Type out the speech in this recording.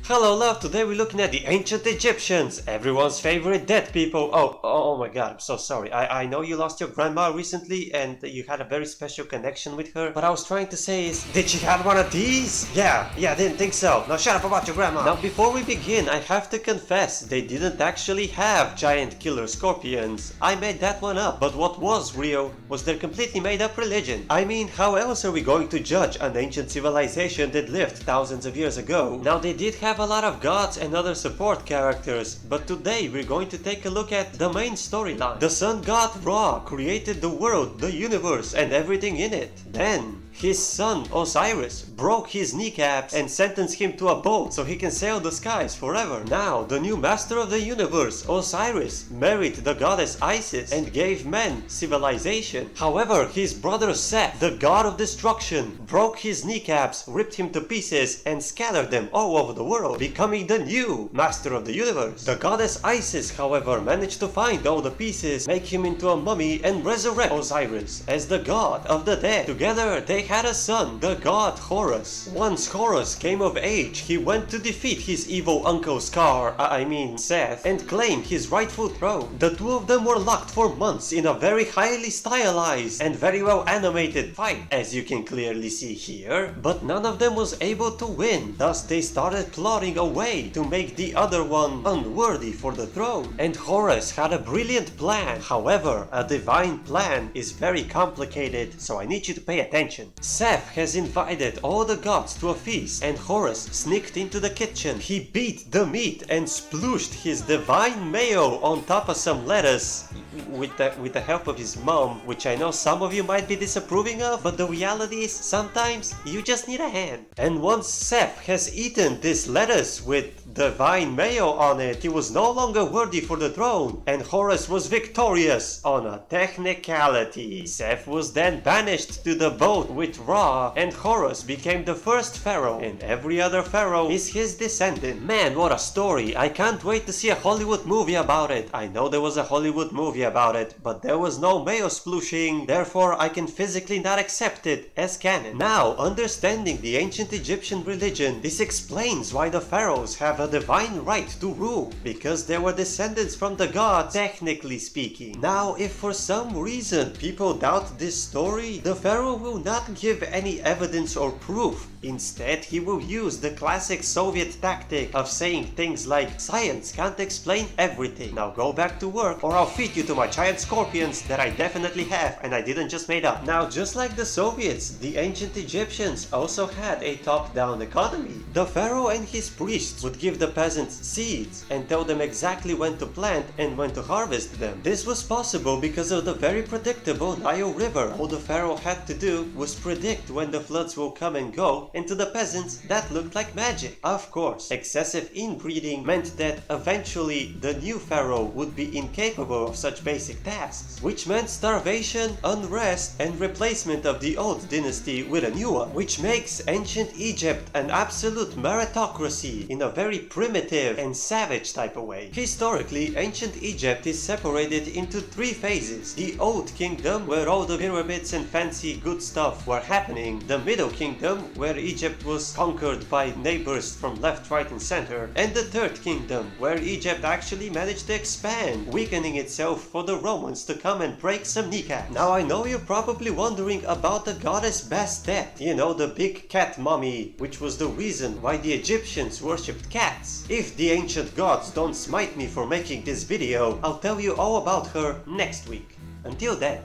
Hello love, today we're looking at the ancient Egyptians, everyone's favorite dead people. Oh my god, I'm so sorry. I know you lost your grandma recently and you had a very special connection with her. What I was trying to say is, did she have one of these? Yeah, didn't think so. Now shut up about your grandma. Now before we begin, I have to confess, they didn't actually have giant killer scorpions. I made that one up, but what was real was their completely made up religion. I mean, how else are we going to judge an ancient civilization that lived thousands of years ago? Now they did have a lot of gods and other support characters, but today we're going to take a look at the main storyline. The sun god Ra created the world, the universe, and everything in it. Then his son Osiris broke his kneecaps and sentenced him to a boat so he can sail the skies forever. Now, the new master of the universe, Osiris, married the goddess Isis and gave men civilization. However, his brother Seth, the god of destruction, broke his kneecaps, ripped him to pieces, and scattered them all over the world, becoming the new master of the universe. The goddess Isis, however, managed to find all the pieces, make him into a mummy, and resurrect Osiris as the god of the dead. Together, they had a son, the god Horus. Once Horus came of age, he went to defeat his evil uncle Seth, and claim his rightful throne. The two of them were locked for months in a very highly stylized and very well animated fight, as you can clearly see here, but none of them was able to win. Thus they started plotting a way to make the other one unworthy for the throne. And Horus had a brilliant plan. However, a divine plan is very complicated, so I need you to pay attention. Seth has invited all the gods to a feast, and Horus sneaked into the kitchen. He beat the meat and splooshed his divine mayo on top of some lettuce with the help of his mom, which I know some of you might be disapproving of, but the reality is sometimes you just need a hand. And once Seth has eaten this lettuce with divine mayo on it, he was no longer worthy for the throne, and Horus was victorious on a technicality. Seth was then banished to the boat with Ra, and Horus became the first pharaoh, and every other pharaoh is his descendant. Man, what a story. I can't wait to see a Hollywood movie about it. I know there was a Hollywood movie about it, but there was no mayo splooshing, therefore I can physically not accept it as canon. Now, understanding the ancient Egyptian religion, this explains why the pharaohs have a divine right to rule, because they were descendants from the gods, technically speaking. Now, if for some reason people doubt this story, the pharaoh will not give any evidence or proof. Instead, he will use the classic Soviet tactic of saying things like, science can't explain everything. Now go back to work or I'll feed you to my giant scorpions that I definitely have and I didn't just made up. Now, just like the Soviets, the ancient Egyptians also had a top-down economy. The pharaoh and his priests would give the peasants seeds and tell them exactly when to plant and when to harvest them. This was possible because of the very predictable Nile River. All the pharaoh had to do was predict when the floods will come and go, and to the peasants that looked like magic. Of course, excessive inbreeding meant that eventually the new pharaoh would be incapable of such basic tasks, which meant starvation, unrest, and replacement of the old dynasty with a new one, which makes ancient Egypt an absolute meritocracy in a very primitive and savage type of way. Historically, ancient Egypt is separated into three phases: the Old Kingdom, where all the pyramids and fancy good stuff were happening; the Middle Kingdom, where Egypt was conquered by neighbors from left, right, and center; and the Third Kingdom, where Egypt actually managed to expand, weakening itself for the Romans to come and break some kneecaps. Now, I know you're probably wondering about the goddess Bastet, you know, the big cat mummy, which was the reason why the Egyptians worshipped cats. If the ancient gods don't smite me for making this video, I'll tell you all about her next week. Until then,